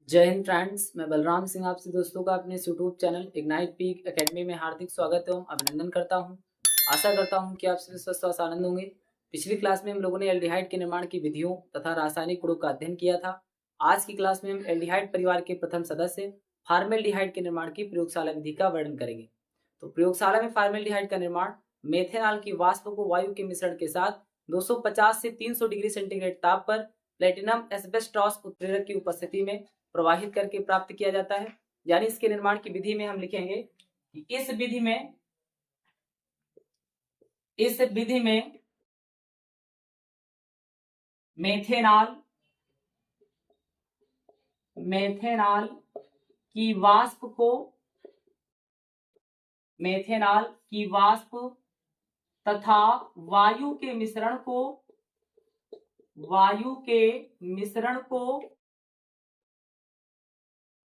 जय हिंद फ्रेंड्स, मैं बलराम सिंह आपसे दोस्तों का अपने YouTube channel ignite peak academy में हार्दिक स्वागत एवं अभिनंदन करता हूं। आशा करता हूं कि आप सभी स्वस्थ और आनंद होंगे। पिछली क्लास में हम लोगों ने एल्डिहाइड के निर्माण की विधियों तथा रासायनिक गुणों का अध्ययन किया था। आज की क्लास में हम एल्डिहाइड परिवार के प्रथम सदस्य फार्मेल्डिहाइड के निर्माण की प्रयोगशाला विधि का वर्णन करेंगे। तो प्रयोगशाला में फार्मेल्डिहाइड का निर्माण मेथेनॉल की वाष्प को वायु के मिश्रण के साथ 250 से 300 डिग्री सेंटीग्रेड ताप पर प्लेटिनम एस्बेस्टॉस उत्प्रेरक की उपस्थिति में प्रवाहित करके प्राप्त किया जाता है। यानी इसके निर्माण की विधि में हम लिखेंगे कि इस विधि में मेथेनॉल की वाष्प तथा वायु के मिश्रण को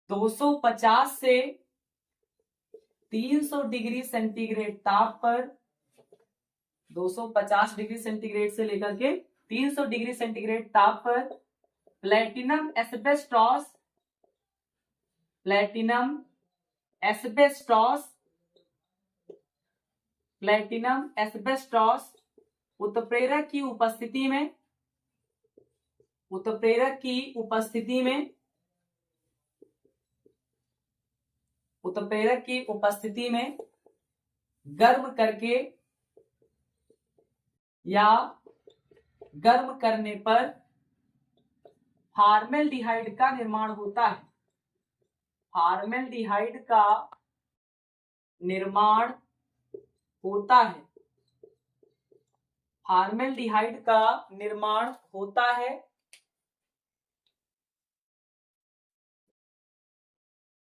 250 से 300 डिग्री सेंटीग्रेड ताप पर 250 डिग्री सेंटीग्रेड से लेकर के 300 डिग्री सेंटीग्रेड ताप पर प्लेटिनम एस्बेस्टॉस उत्प्रेरक की उपस्थिति में गर्म करके या गर्म करने पर फार्मेल्डिहाइड का निर्माण होता है।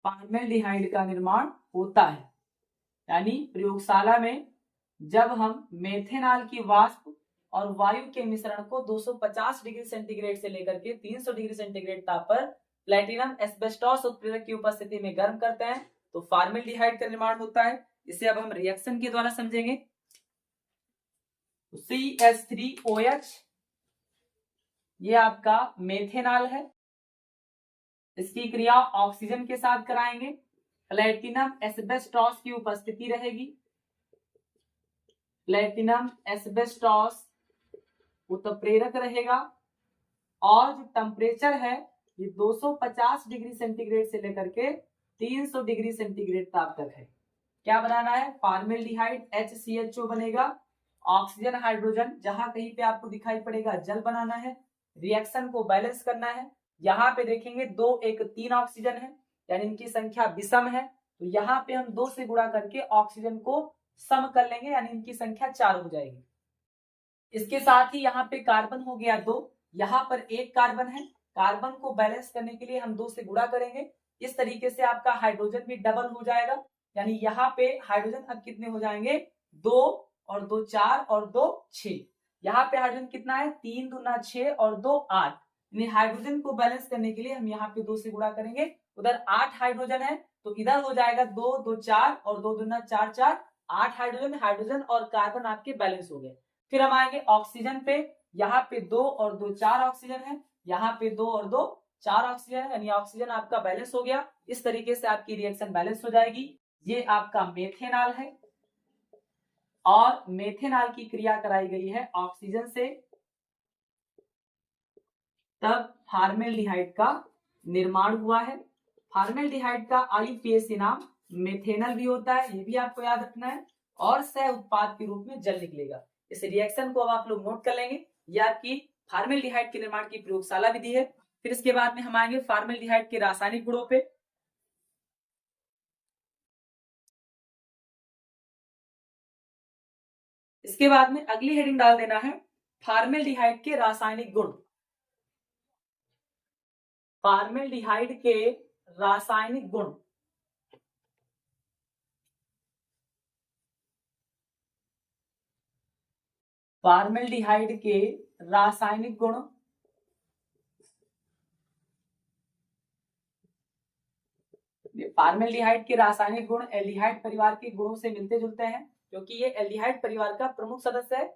फार्मेल्डिहाइड का निर्माण होता है। यानी प्रयोगशाला में जब हम मेथेनॉल की वाष्प और वायु के मिश्रण को 250 डिग्री सेंटीग्रेड से लेकर के 300 डिग्री सेंटीग्रेड ताप पर प्लेटिनम एस्बेस्टॉस उत्प्रेरक की उपस्थिति में गर्म करते हैं तो फार्मेल्डिहाइड का निर्माण होता है। इसे अब हम रिएक्शन के द्वारा समझेंगे। CH3OH ये आपका मेथेनॉल है। इसकी क्रिया ऑक्सीजन के साथ कराएंगे। प्लेटिनम एस्बेस्टॉस की उपस्थिति रहेगी। प्लेटिनम एस्बेस्टॉस उत्प्रेरक रहेगा और जो टेम्परेचर है ये 250 डिग्री सेंटीग्रेड से लेकर के 300 डिग्री सेंटीग्रेड ताप तक है। क्या बनाना है? फार्मेल्डिहाइड HCHO बनेगा। ऑक्सीजन हाइड्रोजन जहां कहीं पे आपको दिखाई पड़ेगा जल बनाना है। रिएक्शन को बैलेंस करना है। यहाँ पे देखेंगे 2 1 3 ऑक्सीजन है यानी इनकी संख्या विषम है तो यहाँ पे हम 2 से गुणा करके ऑक्सीजन को सम कर लेंगे यानी इनकी संख्या 4 हो जाएगी। इसके साथ ही यहाँ पे कार्बन हो गया 2, यहाँ पर 1 कार्बन है। कार्बन को बैलेंस करने के लिए हम 2 से गुणा करेंगे। इस तरीके से आपका हाइड्रोजन भी डबल हो जाएगा यानी यहाँ पे हाइड्रोजन अब कितने हो जाएंगे? 2 और 2 4 और 2 6। यहाँ पे हाइड्रोजन कितना है? 3 दूना 6 और 2 8। हाइड्रोजन को बैलेंस करने के लिए हम यहाँ पे 2 से गुणा करेंगे। उधर 8 हाइड्रोजन है तो इधर हो जाएगा 2 2 4 और 2 दूना 4 4 8 हाइड्रोजन और कार्बन आपके बैलेंस हो गए। फिर हम आएंगे ऑक्सीजन पे। यहाँ पे 2 और 2 4 ऑक्सीजन है। यहाँ पे 2 और 2 4 ऑक्सीजन है यानी ऑक्सीजन आपका बैलेंस हो गया। इस तरीके से आपकी रिएक्शन बैलेंस हो जाएगी। ये आपका मेथेनॉल है और मेथेनॉल की क्रिया कराई गई है ऑक्सीजन से, तब फार्मेल्डिहाइड का निर्माण हुआ है। फार्मेल्डिहाइड का IUPAC नाम मेथेनॉल भी होता है, ये भी आपको याद रखना है, और सह उत्पाद के रूप में जल निकलेगा। इस रिएक्शन को अब आप लोग नोट कर लेंगे। ये आपकी फार्मेल्डिहाइड के निर्माण की प्रयोगशाला विधि है। फिर इसके बाद में हम आएंगे फार्मेल्डिहाइड के रासायनिक गुणों पे। इसके बाद में अगली हेडिंग डाल देना है फार्मेल्डिहाइड के रासायनिक गुण। फार्मेल्डिहाइड के रासायनिक गुण। फार्मेल्डिहाइड के रासायनिक गुण। फार्मेल्डिहाइड के रासायनिक गुण एल्डिहाइड परिवार के गुणों से मिलते जुलते हैं क्योंकि ये एल्डिहाइड परिवार का प्रमुख सदस्य है।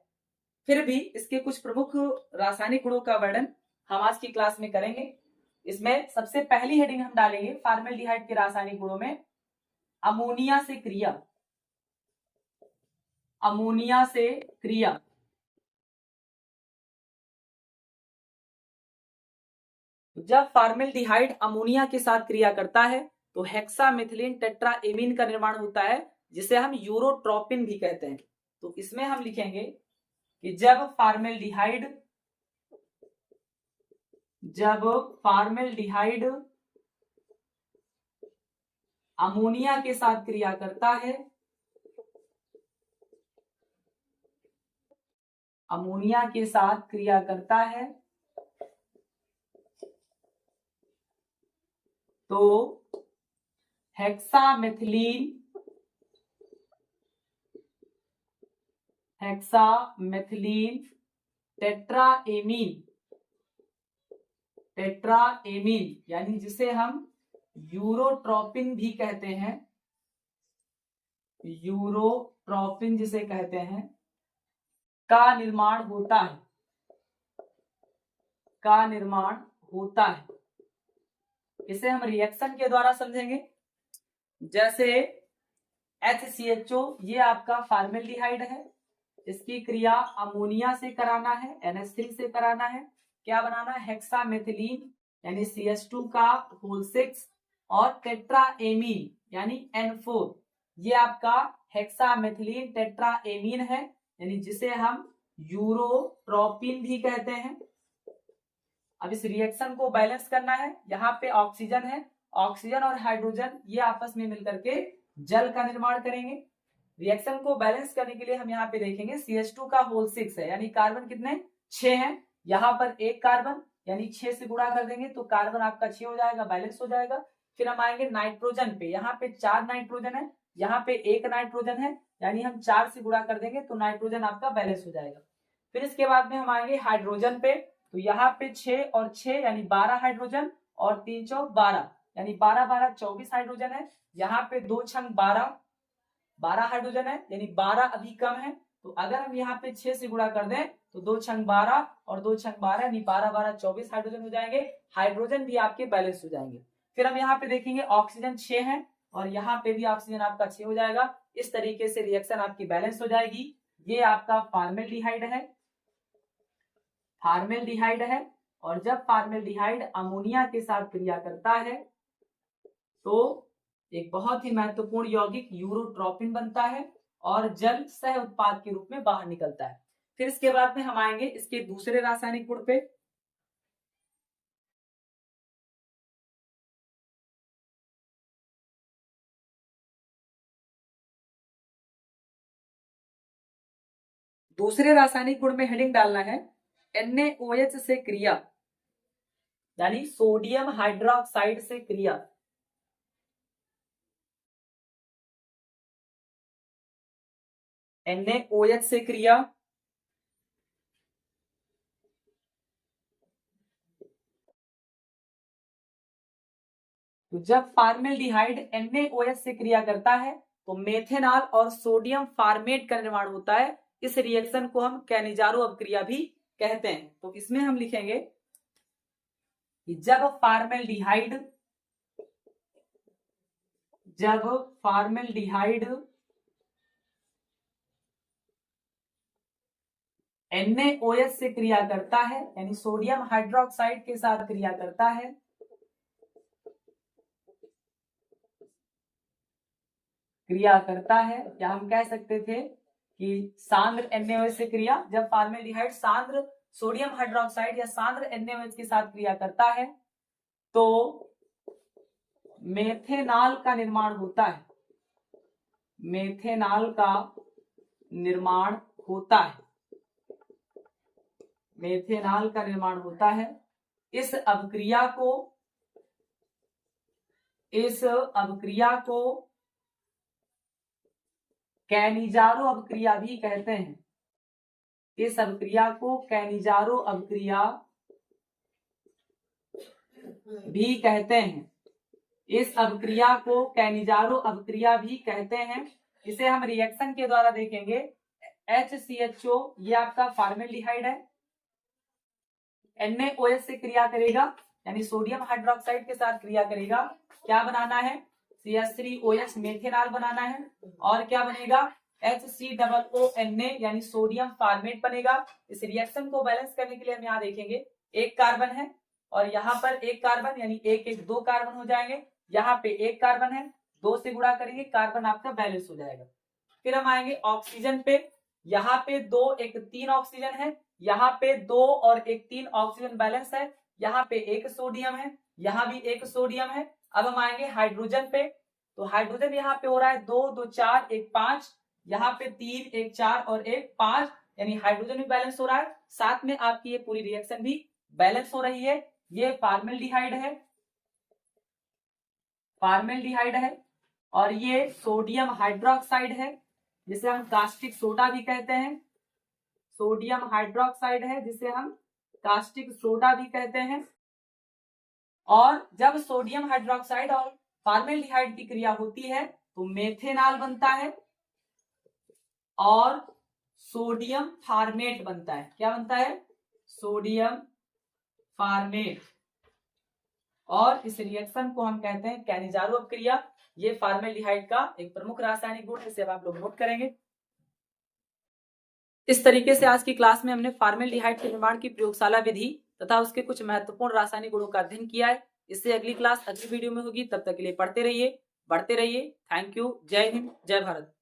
फिर भी इसके कुछ प्रमुख रासायनिक गुणों का वर्णन हम आज की क्लास में करेंगे। इसमें सबसे पहली हेडिंग हम डालेंगे फॉर्मेल्डिहाइड के रासायनिक गुणों में अमोनिया से क्रिया। अमोनिया से क्रिया। जब फॉर्मेल्डिहाइड अमोनिया के साथ क्रिया करता है तो हेक्सामेथिलीन टेट्राएमीन का निर्माण होता है, जिसे हम यूरोट्रोपिन भी कहते हैं। तो इसमें हम लिखेंगे कि जब फॉर्मेल्डिहाइड अमोनिया के साथ क्रिया करता है, अमोनिया के साथ क्रिया करता है तो हेक्सामेथिलीन टेट्राएमीन यानी जिसे हम यूरोट्रोपिन भी कहते हैं, यूरोट्रोपिन जिसे कहते हैं, का निर्माण होता है। इसे हम रिएक्शन के द्वारा समझेंगे। जैसे HCHO ये आपका फॉर्मेल्डिहाइड है, इसकी क्रिया अमोनिया से कराना है, NH3 से कराना है, क्या बनाना है, हेक्सामेथिलीन यानी CH2 का होल 6 और टेट्राएमीन यानी N4, ये आपका हेक्सामेथिलीन टेट्राएमीन है, यानी जिसे हम यूरोट्रोपिन भी कहते हैं। अब इस रिएक्शन को बैलेंस करना है। यहाँ पे ऑक्सीजन है, ऑक्सीजन और हाइड्रोजन ये आपस में मिलकर के जल का निर्माण करेंगे। रिएक्शन को बैलेंस करने के लिए हम यहाँ पे देखेंगे CH2 का होल 6 है, यानी कार्बन कितने 6 हैं, यहाँ पर एक कार्बन यानी 6 से गुणा कर देंगे तो कार्बन आपका 6 हो जाएगा, बैलेंस हो जाएगा। फिर हम आएंगे नाइट्रोजन पे, यहाँ पे 4 नाइट्रोजन है, यहाँ पे 1 नाइट्रोजन है, यानी हम 4 से गुणा कर देंगे तो नाइट्रोजन आपका बैलेंस हो जाएगा। फिर इसके बाद में हम आएंगे हाइड्रोजन पे, तो यहाँ पे 6 और 6 यानी 12 हाइड्रोजन और 3 चौक 12 यानी 12 12 24 हाइड्रोजन है, यहाँ पे 2 छंग 12 हाइड्रोजन है, यानी 12 अभी कम है। तो अगर हम यहाँ पे 6 से गुणा कर दें तो 2 छंग 12 और 2 छंग 12 यानी 12 12 24 हाइड्रोजन हो जाएंगे, हाइड्रोजन भी आपके बैलेंस हो जाएंगे। फिर हम यहाँ पे देखेंगे ऑक्सीजन 6 है और यहाँ पे भी ऑक्सीजन आपका 6 हो जाएगा। इस तरीके से रिएक्शन आपकी बैलेंस हो जाएगी। ये आपका फॉर्मेल्डिहाइड है। और जब फॉर्मेल्डिहाइड अमोनिया के साथ क्रिया करता है तो एक बहुत ही महत्वपूर्ण यौगिक यूरोट्रोपिन बनता है और जल सह उत्पाद के रूप में बाहर निकलता है। फिर इसके बाद में हम आएंगे इसके दूसरे रासायनिक गुण पे। दूसरे रासायनिक गुण में हेडिंग डालना है NaOH से क्रिया, यानी सोडियम हाइड्रोक्साइड से क्रिया। NaOH से क्रिया तो जब फॉर्मेल्डिहाइड NaOH से क्रिया करता है तो मेथेनॉल और सोडियम फॉर्मेट का निर्माण होता है। इस रिएक्शन को हम कैनिजारो अपक्रिया भी कहते हैं। तो इसमें हम लिखेंगे कि जब फॉर्मेल्डिहाइड NaOH से क्रिया करता है, यानी सोडियम हाइड्रोक्साइड के साथ क्रिया करता है, या हम कह सकते थे कि सांद्र NaOH से क्रिया। जब फॉर्मेल्डिहाइड सांद्र सोडियम हाइड्रोक्साइड या सांद्र NaOH के साथ क्रिया करता है तो मेथेनॉल का निर्माण होता है, मेथेनॉल का निर्माण होता है। इस अभिक्रिया को कैनिजारो अभिक्रिया भी कहते हैं। इस अभिक्रिया को कैनिजारो अभिक्रिया भी कहते हैं। इस अभिक्रिया को कैनिजारो अभिक्रिया भी कहते हैं। इसे हम रिएक्शन के द्वारा देखेंगे। HCHO ये आपका फॉर्मेल्डिहाइड है, NaOH से क्रिया करेगा, यानी सोडियम हाइड्रोक्साइड के साथ क्रिया करेगा, क्या बनाना है, CH3OH मेथेनॉल बनाना है, और क्या बनेगा, HCOONA यानी सोडियम फार्मेट बनेगा। इस रिएक्शन को बैलेंस करने के लिए हम यहाँ देखेंगे एक कार्बन है और यहाँ पर एक कार्बन, यानी एक एक दो कार्बन हो जाएंगे, यहाँ पे एक कार्बन है, दो से गुणा करेंगे, कार्बन आपका बैलेंस हो जाएगा। फिर हम आएंगे ऑक्सीजन पे, यहाँ पे 2 1 3 ऑक्सीजन है, यहाँ पे 2 और 1 3 ऑक्सीजन बैलेंस है, यहाँ पे एक सोडियम है, यहाँ भी एक सोडियम है। अब हम आएंगे हाइड्रोजन पे, तो हाइड्रोजन यहाँ पे हो रहा है 2 2 4 1 5, यहाँ पे 3 1 4 और 1 5, यानी हाइड्रोजन भी बैलेंस हो रहा है, साथ में आपकी ये पूरी रिएक्शन भी बैलेंस हो रही है। ये फॉर्मेल्डिहाइड है, फॉर्मेल्डिहाइड है, और ये सोडियम हाइड्रोक्साइड है जिसे हम कास्टिक सोडा भी कहते हैं, सोडियम हाइड्रोक्साइड है जिसे हम कास्टिक सोडा भी कहते हैं। और जब सोडियम हाइड्रोक्साइड और फॉर्मेल्डिहाइड की क्रिया होती है तो मेथेनॉल बनता है और सोडियम फार्मेट बनता है। क्या बनता है, सोडियम फार्मेट, और इस रिएक्शन को हम कहते हैं कैनिजारो अपक्रिया। ये फॉर्मेल्डिहाइड का एक प्रमुख रासायनिक गुण है, इसे आप लोग नोट करेंगे। इस तरीके से आज की क्लास में हमने फॉर्मेल्डिहाइड के निर्माण की प्रयोगशाला विधि तथा उसके कुछ महत्वपूर्ण रासायनिक गुणों का अध्ययन किया है। इससे अगली क्लास अगली वीडियो में होगी, तब तक के लिए पढ़ते रहिए, बढ़ते रहिए। Thank you. जय हिंद, जय भारत।